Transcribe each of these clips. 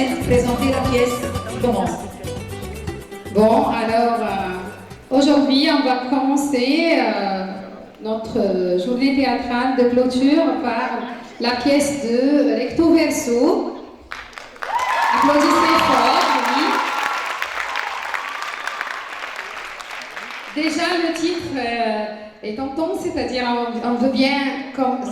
maître présenter la pièce qui commence. Bon, alors, aujourd'hui, on va commencer notre journée théâtrale de clôture par la pièce de Recto Verso. Applaudissez fort, oui. Déjà, le titre est en ton, c'est-à-dire on veut bien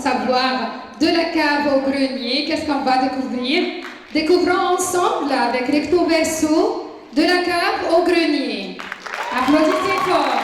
savoir de la cave au grenier, qu'est-ce qu'on va découvrir. Découvrons ensemble avec Recto Verso de la cave au grenier. Applaudissez fort.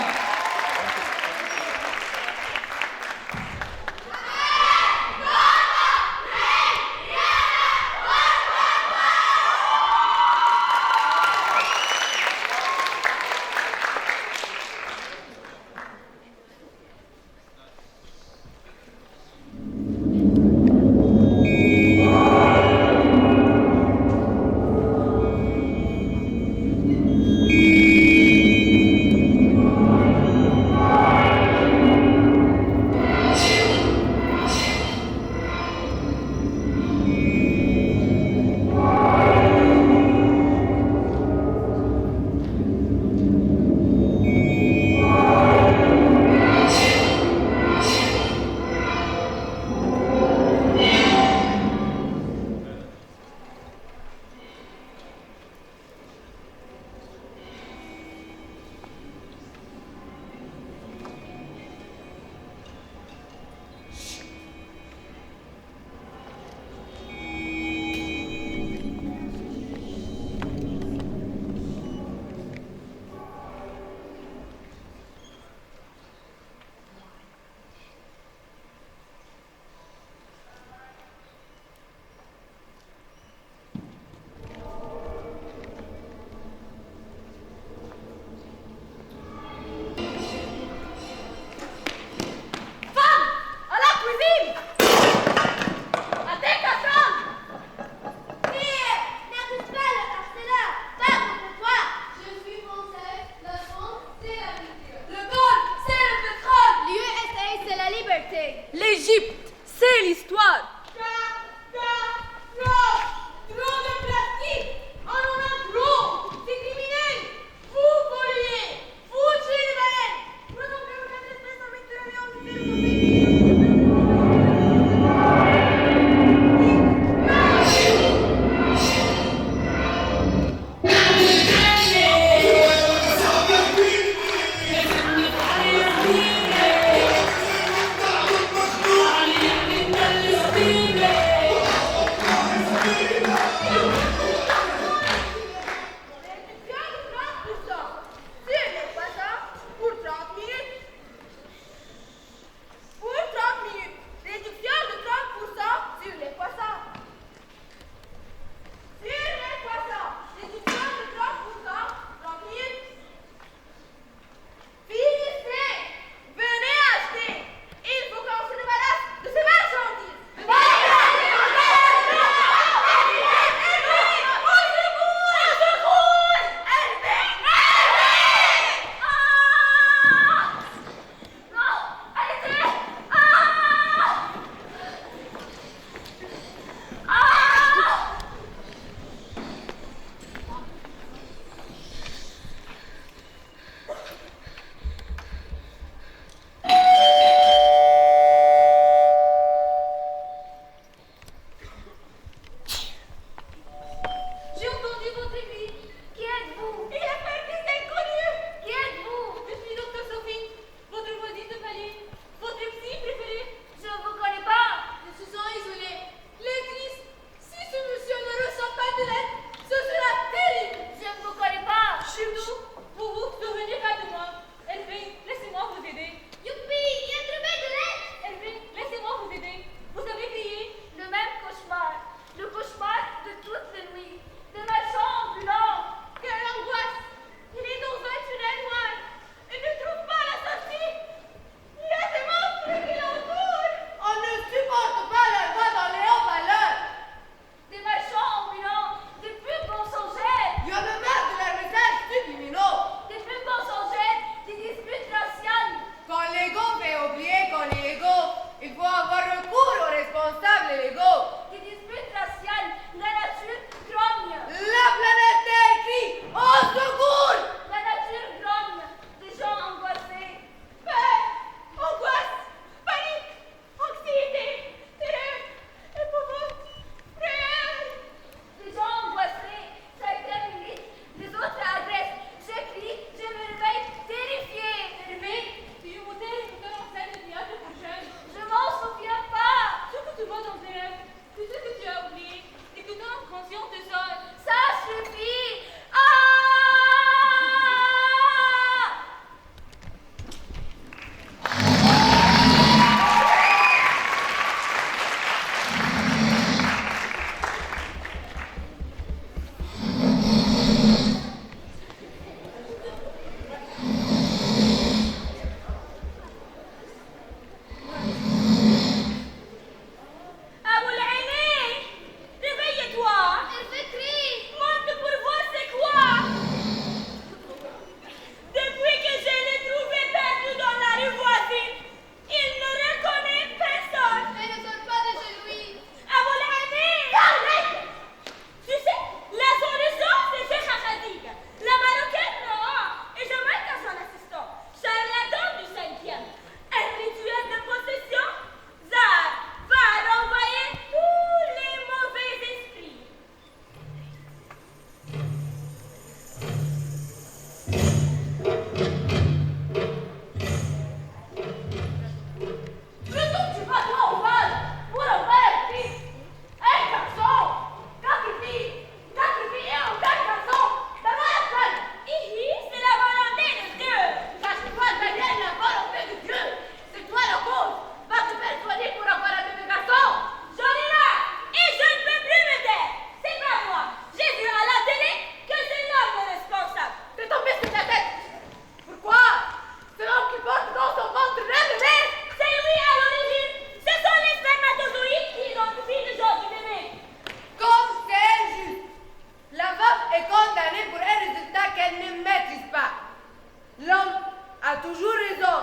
a toujours raison.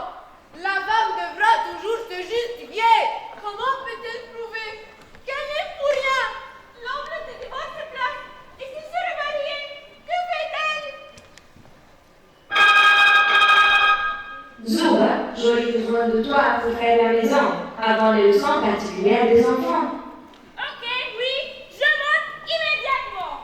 La femme devra toujours se justifier. Comment peut-elle prouver qu'elle n'est pour rien? L'homme ne se divorce pas. Et s'il se remariait, que fait-elle? Zoura, j'aurai besoin de toi pour faire la maison, avant les leçons particulières des enfants. Ok, oui, je monte immédiatement.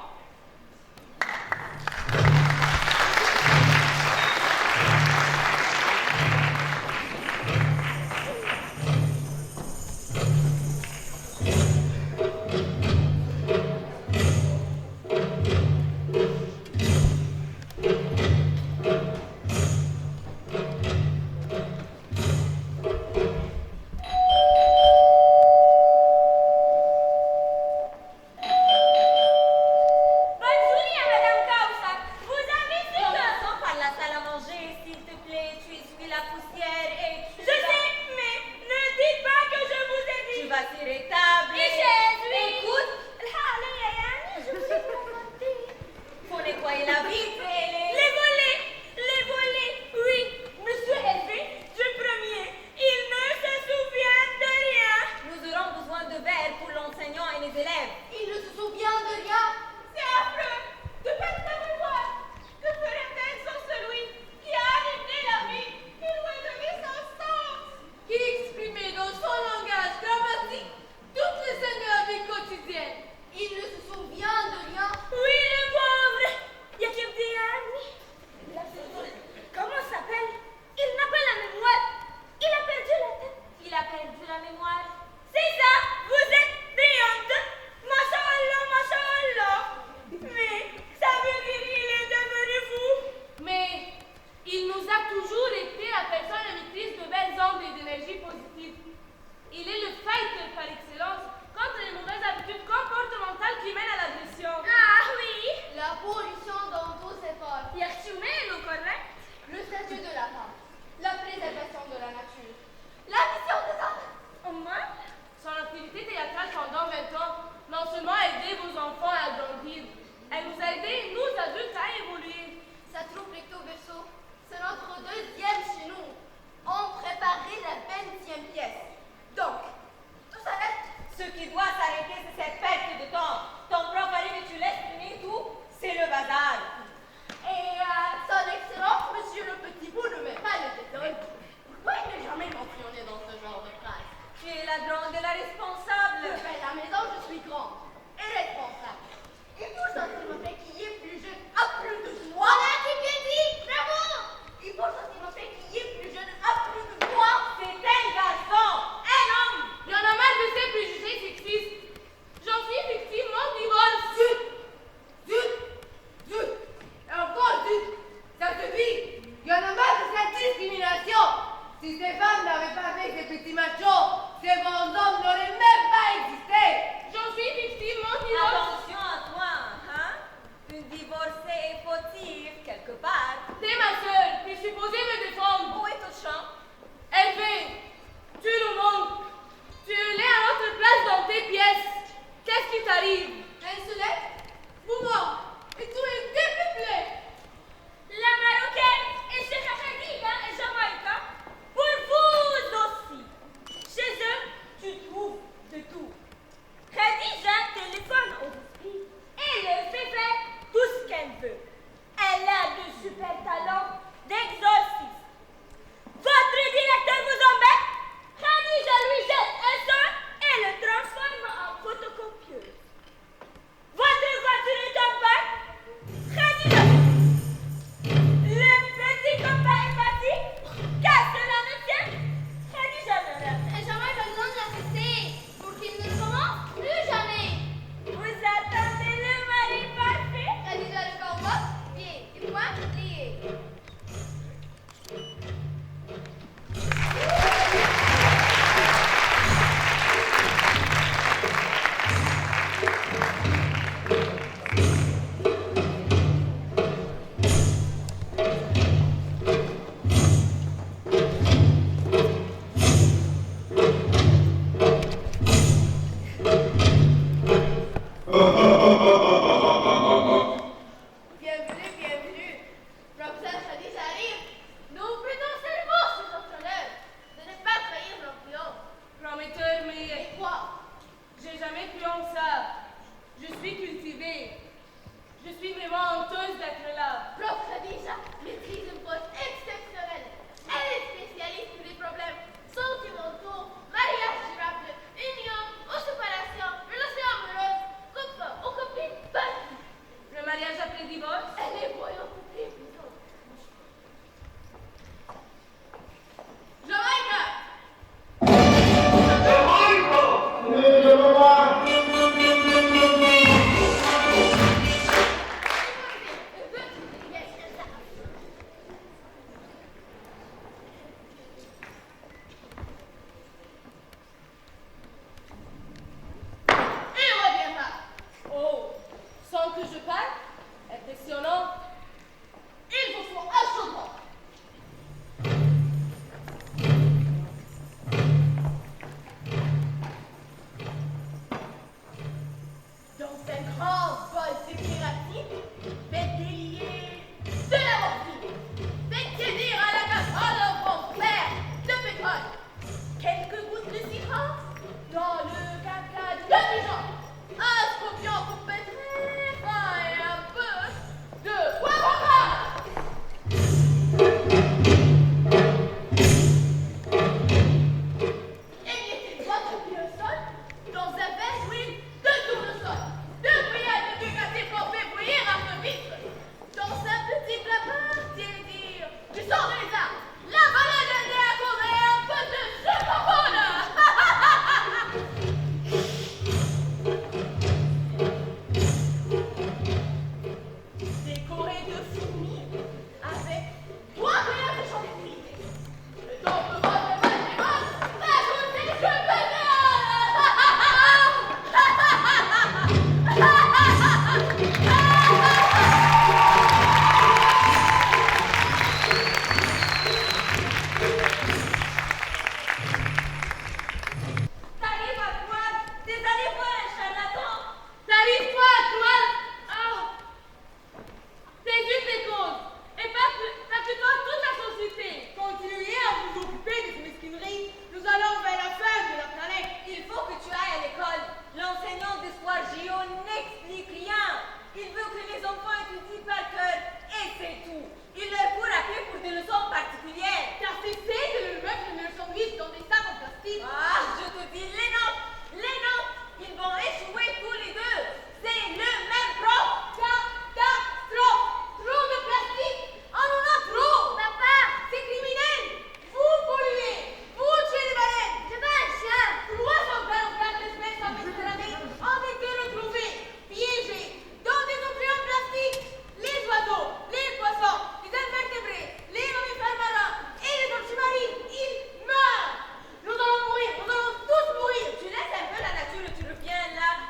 Impressionnant. Il vous faut un chaudron. Dans un grand bol de kératine, faites délier de la morphine. Faites tiédir à la casserole un bon clair de pétrole. Quelques gouttes de citron dans le caca de pigeon. Un scorpion coupé très fin et un peu de poivre gras. Émiettez votre biosol dans un verre d'huile de tournesol. Deux cuillères de guégaté pour faire bouillir un peu vite. Dans un petit plat tiédir du sang de lézard. La balade d'un nez à couvrir un peu de chocolat. Décoré de fourmis avec 3 cuillères de chantilly. Et dans le bol de matrimoine, rajoutez du T'arrives à toi, désallez-moi, charlatan. T'arrives toi, toi. Oh. C'est juste des causes. Et parce que toi, toute la société. Continuez à vous occuper de ces mesquineries. Nous allons vers la fin de la planète. Il faut que tu ailles à l'école. L'enseignant d'histoire géo n'explique rien. Il veut que les enfants étudient par cœur. Et c'est tout. Il leur court après pour des leçons particulières. T'as cessé de le mettre une marchandise dans des sacs en plastique. Ah, je te dis, les notes, ils vont échouer tous les deux. C'est le même prof. Catastrophe. Trop de plastique. On en a trop. Papa, c'est criminel. Vous polluez. Vous tuez les baleines. C'est pas un chien. 344 espèces en Méditerranée ont été retrouvées, piégées, dans des objets en plastique. Les oiseaux, les poissons, les invertébrés, les mammifères marins et les tortues marines, ils meurent. Nous allons mourir, nous allons tous mourir. Tu laisses un peu la nature et tu reviens là.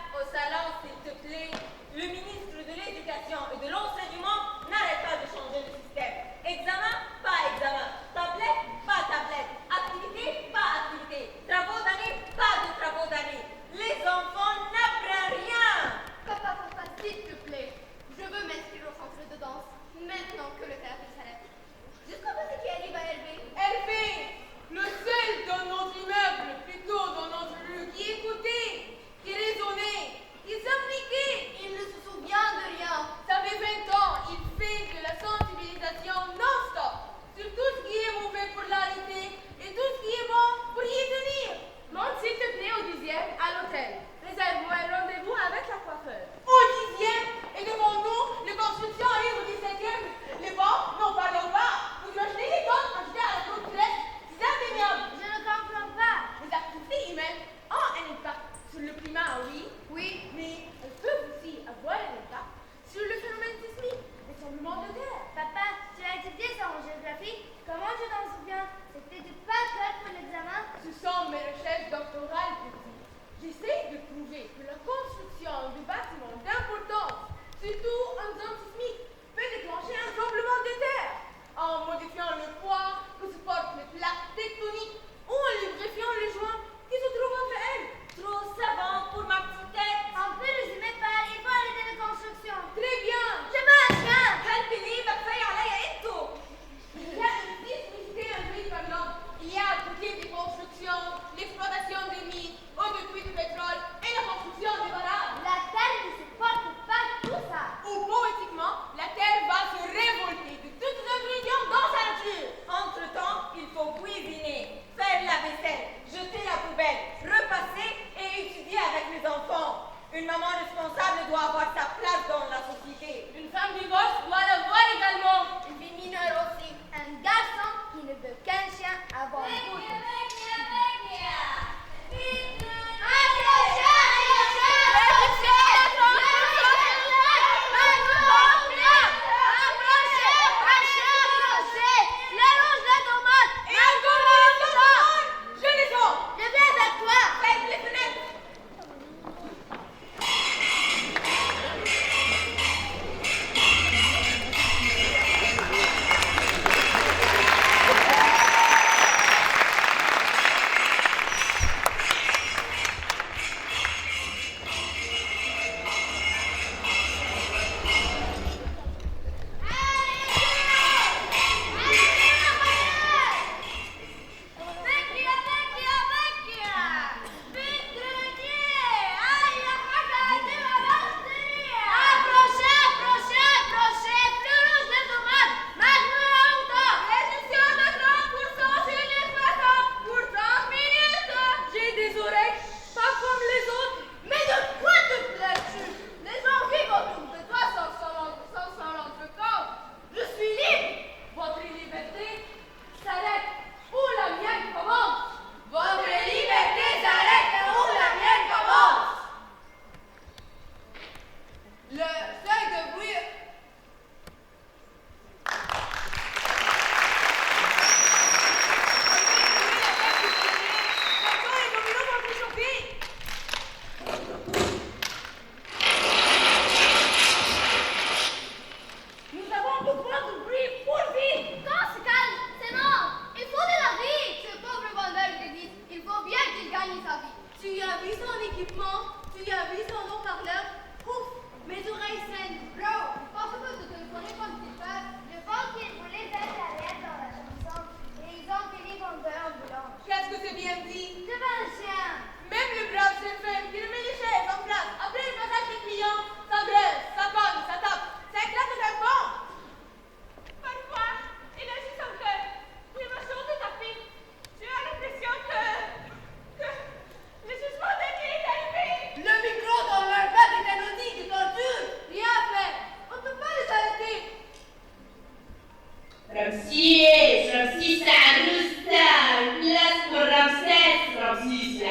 Ramsier, Ramsis Arusta, place pour Ramsès, Ramsis.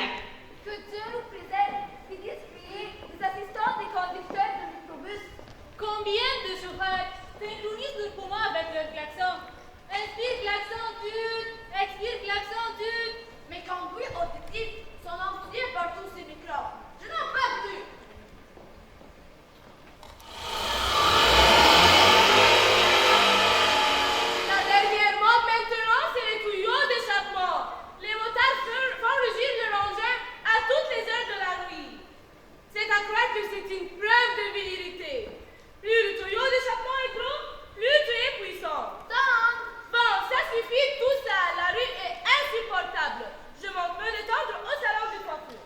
Que Dieu nous préserve, finissent crier les assistants des conducteurs de microbus. Combien de chauffeurs synchronisent leurs poumons avec leur klaxon? Inspire, klaxon, tute! Expire, klaxon, tute! Mes conduits auditifs sont embrouillés par tous ces microbes. Je n'en peux plus. La dernière mode maintenant, c'est les tuyaux d'échappement. Les motards font rugir leur engin à toutes les heures de la nuit. C'est à croire que c'est une preuve de virilité. Plus le tuyau d'échappement est gros, plus tu es puissant. Bon, ça suffit tout ça. La rue est insupportable. Je m'en veux d'étendre au salon du coiffure.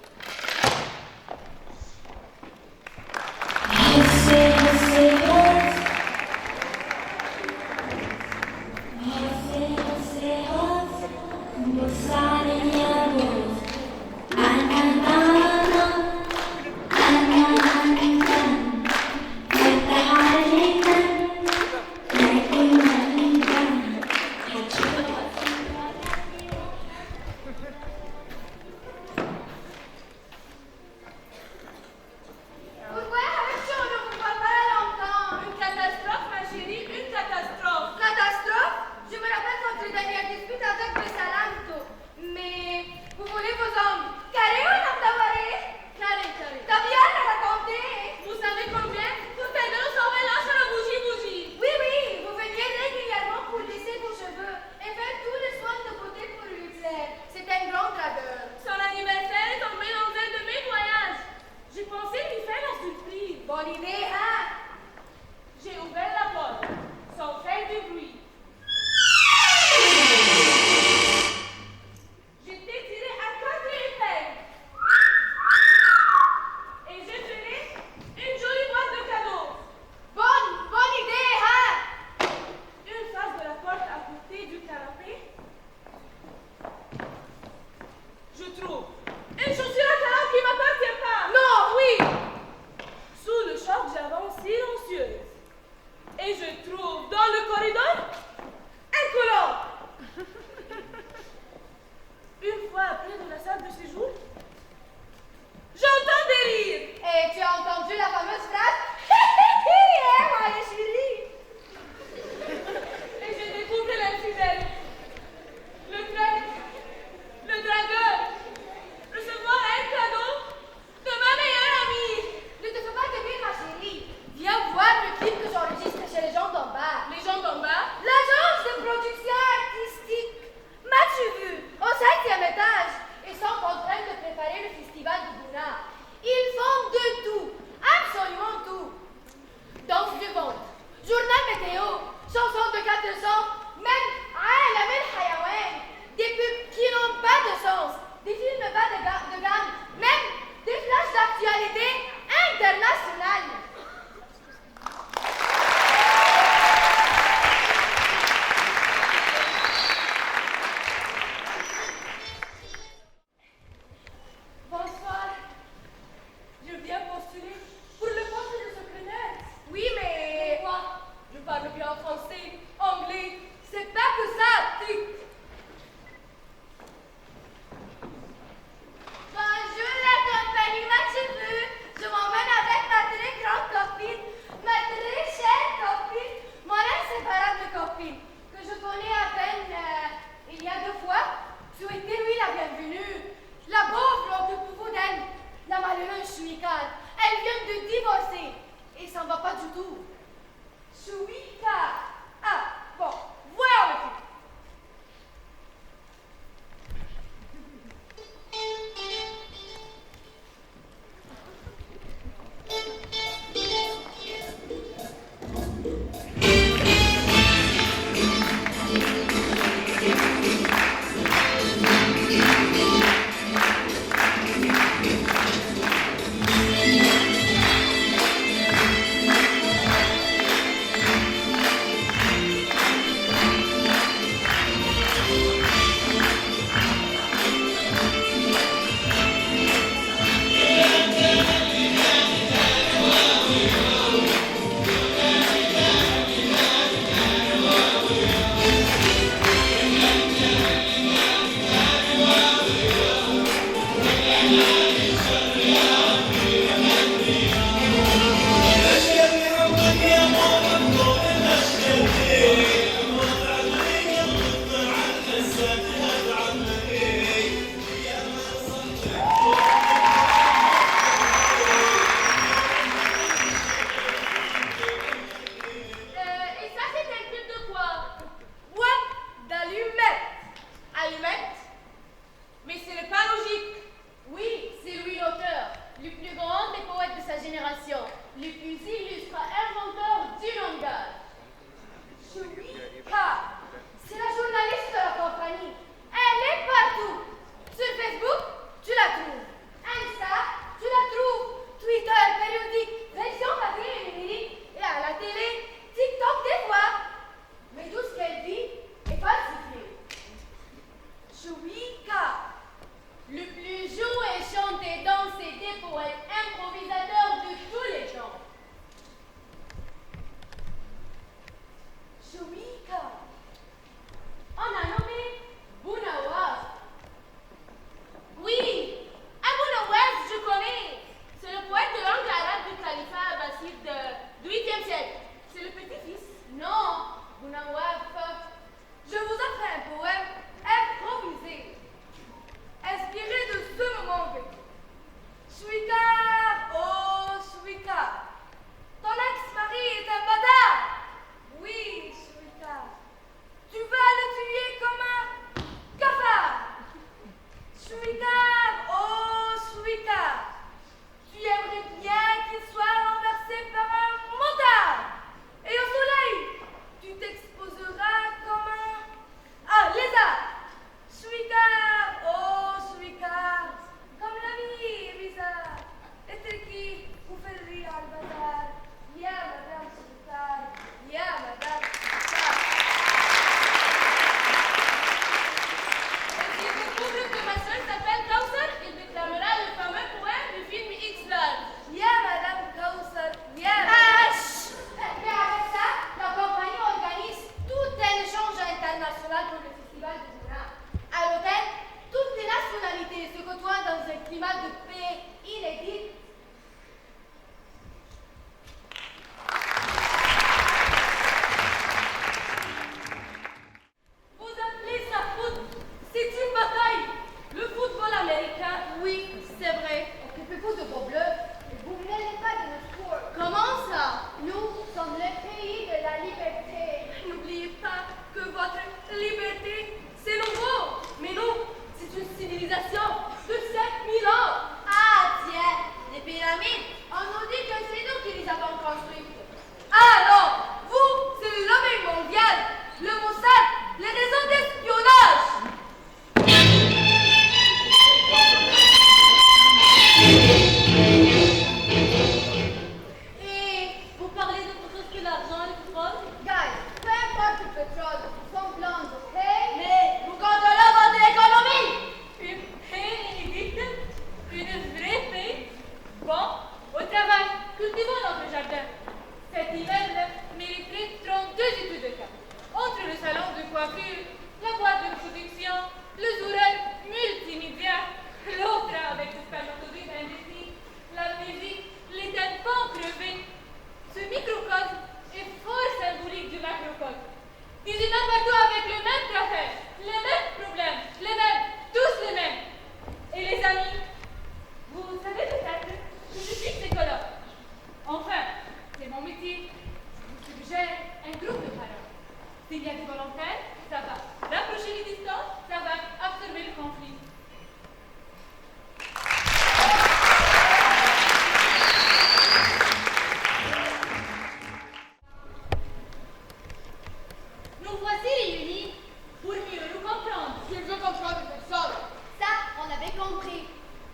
voici réunis pour mieux nous comprendre. Je veux comprendre personne. Ça, on avait compris.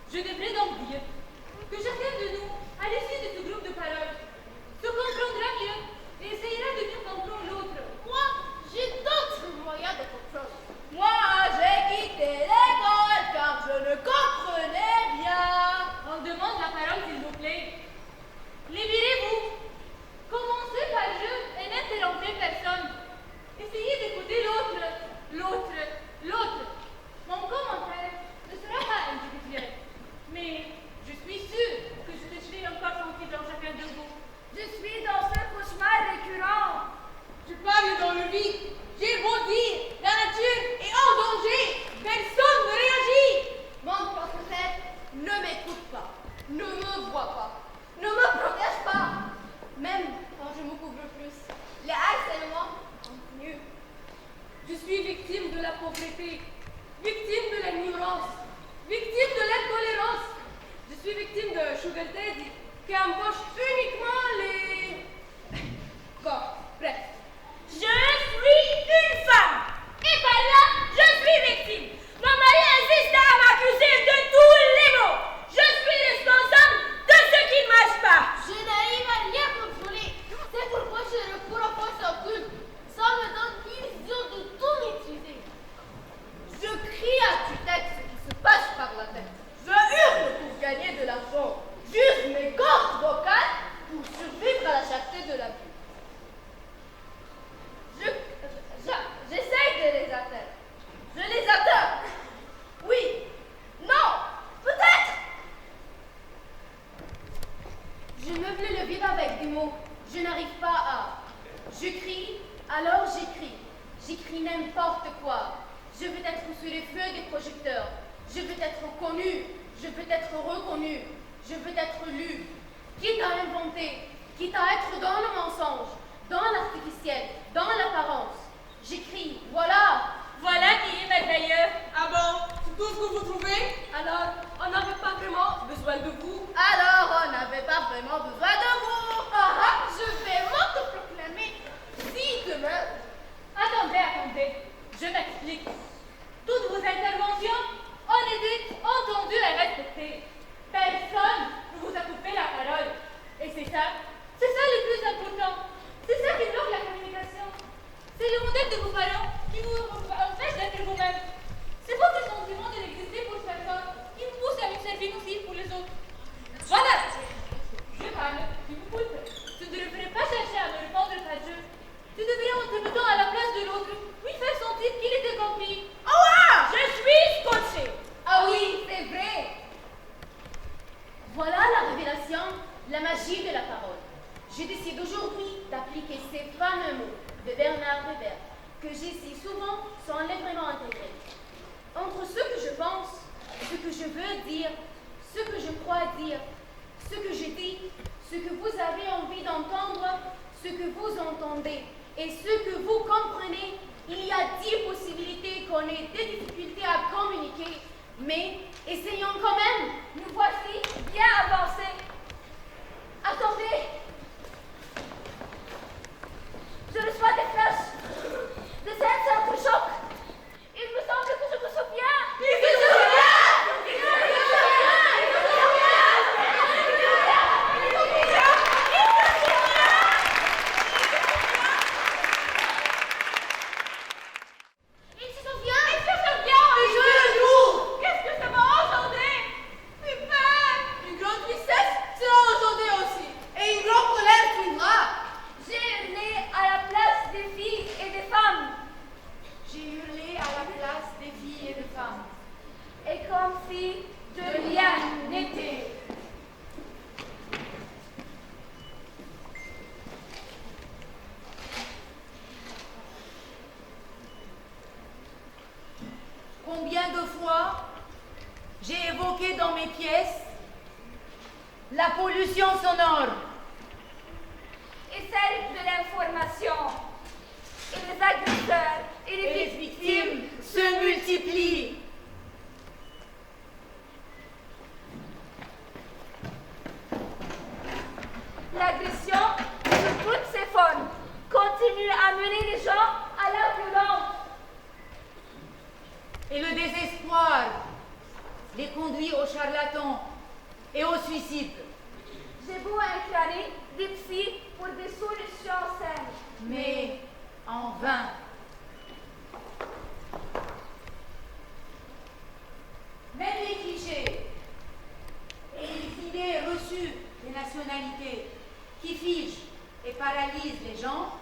Je devrais donc dire que chacun de nous, à l'issue de ce groupe de paroles, se comprendra mieux et essayera de mieux comprendre l'autre. Moi, j'ai d'autres moyens de comprendre. Moi, j'ai quitté l'école car je ne comprenais rien. On demande la parole, s'il vous plaît. Libérez-vous. Commencez par jeu et n'interrompez personne. Essayez d'écouter l'autre. Mon commentaire ne sera pas individuel, mais je suis sûre que je serai encore sensible dans chacun de vous. Je suis dans ce cauchemar récurrent. Tu parles dans le vide. J'ai beau dire, la nature est en danger. Personne ne réagit. Mon professeur ne m'écoute pas, ne me voit pas, ne me protège pas. Même quand je me couvre plus, les harcèlements continuent. Je suis victime de la pauvreté, victime de l'ignorance, victime de l'intolérance. Je suis victime de Sugar Daddy qui embauche uniquement les... Bon, bref. Je suis une femme. Et par là, je suis victime. Mon mari insiste à m'accuser de tous les maux. Je suis responsable de ce qui ne marche pas. Je n'arrive à rien contrôler. C'est pourquoi je recours aux forces occultes. Ça me donne l'illusion de tout maîtriser. Je crie à tue-tête ce qui se passe par la tête. Je hurle pour gagner de l'argent. J'use mes cordes vocales pour survivre à la cherté de la vie. J'essaye de les atteindre. Je les atteins. Oui. Non. Peut-être. Je meuble le vide avec des mots. Je n'arrive pas à. Je crie, alors j'écris. J'écris n'importe quoi. Je veux être sous les feux des projecteurs. Je veux être connu. Je veux être reconnu. Je veux être lu. Quitte à inventer. Quitte à être dans le mensonge, dans l'artificiel, dans l'apparence. J'écris, voilà. Voilà qui est merveilleux. Ah bon, c'est tout ce que vous trouvez? Alors, on n'avait pas vraiment besoin de vous. Alors, on n'avait pas vraiment besoin de vous. Ah, je vais m'autoproclamer si demain. Attendez. Je m'explique. Toutes vos interventions, on est entendues et respectées. Personne ne vous a coupé la parole. Et c'est ça le plus important. C'est ça qui bloque la communication. C'est le modèle de vos parents qui vous empêche d'être vous-même. C'est votre sentiment de l'exister pour personne qui vous pousse à une servir aussi pour les autres. Voilà. Je parle, tu vous écoute. Tu ne devrais pas chercher à me répondre par jeu. Tu devrais en te mettant à la place de l'autre, lui faire sentir qu'il était compris. Oh ah, je suis scotché. Ah oui, c'est vrai. Voilà la révélation, la magie de la parole. Je décide aujourd'hui d'appliquer ces fameux mots de Bernard Weber que j'ai si souvent sans les vraiment intégrer. Entre ce que je pense, ce que je veux dire, ce que je crois dire, ce que je dis, ce que vous avez envie d'entendre, ce que vous entendez et ce que vous comprenez, il y a 10 possibilités qu'on ait des difficultés à communiquer, mais essayons quand même. Nous voici bien avancés. Attendez. Je reçois des flashs de scènes électrochocs. Il me semble que je me souviens. Il se souvient. Qu'est-ce que ça va engendrer? Une grande tristesse sera engendrée aussi. Et une grande colère suivra. J'ai hurlé à la place des filles et des femmes. J'ai hurlé à la place des filles et des femmes. Et comme si de rien n'était. Combien de fois j'ai évoqué dans mes pièces la pollution sonore Et celle de l'information. Et les agresseurs et et les victimes se multiplient. L'agression, sous toutes ses formes, continue à mener les gens à la violence. et le désespoir les conduit au charlatan et au suicide. J'ai beau incarner des psys pour des solutions simples. Mais en vain. Même les clichés et les idées reçues des nationalités qui figent et paralysent les gens,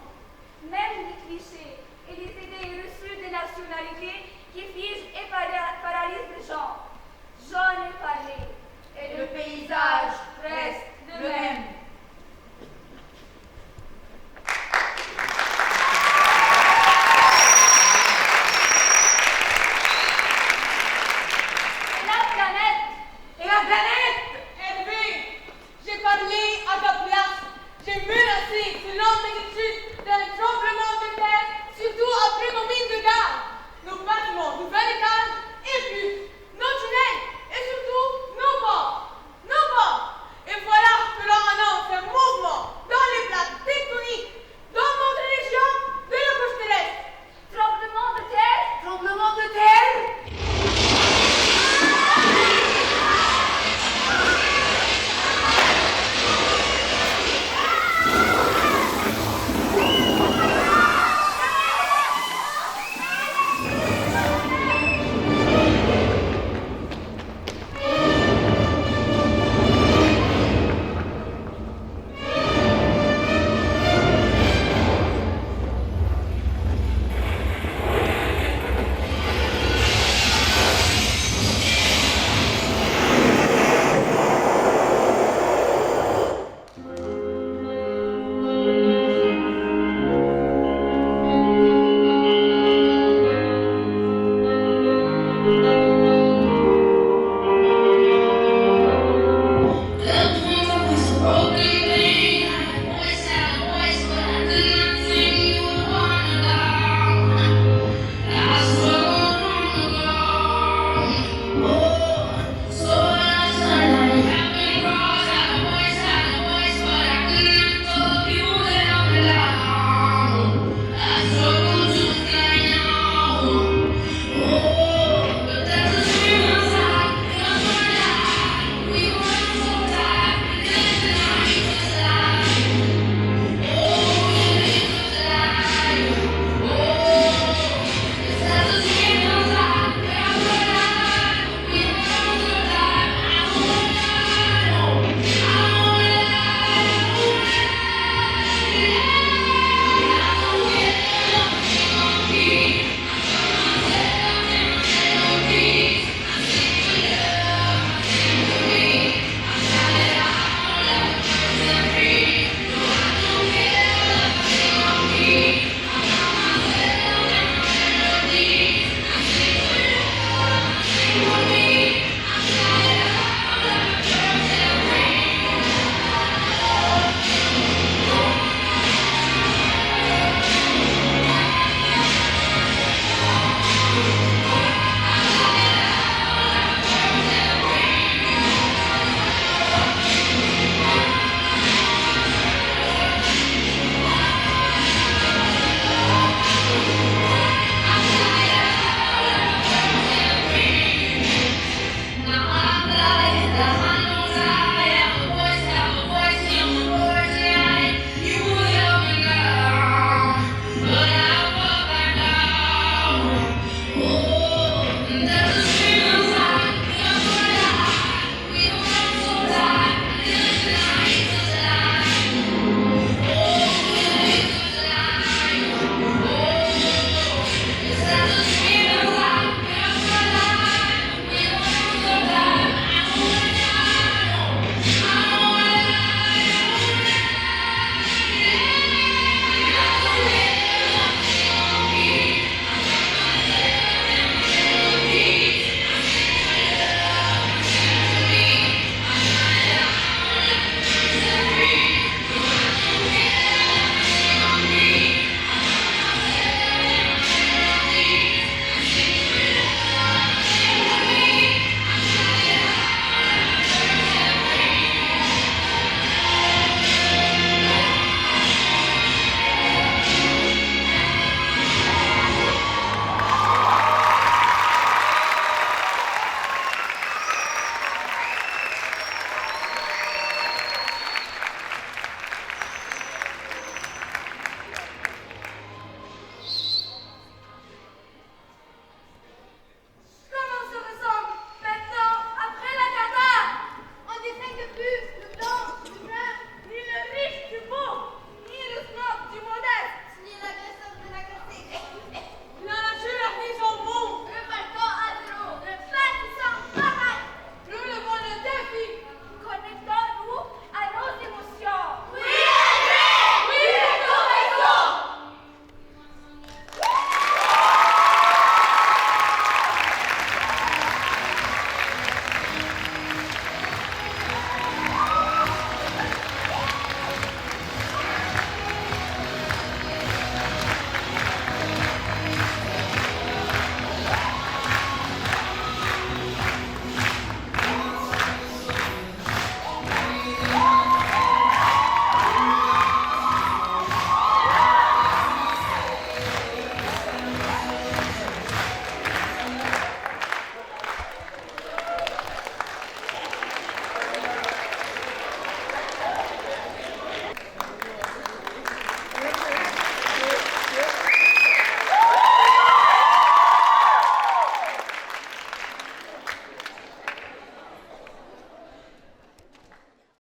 Même les clichés et les idées reçues des nationalités qui figent et paralysent les gens. J'en ai parlé. et le paysage reste le même.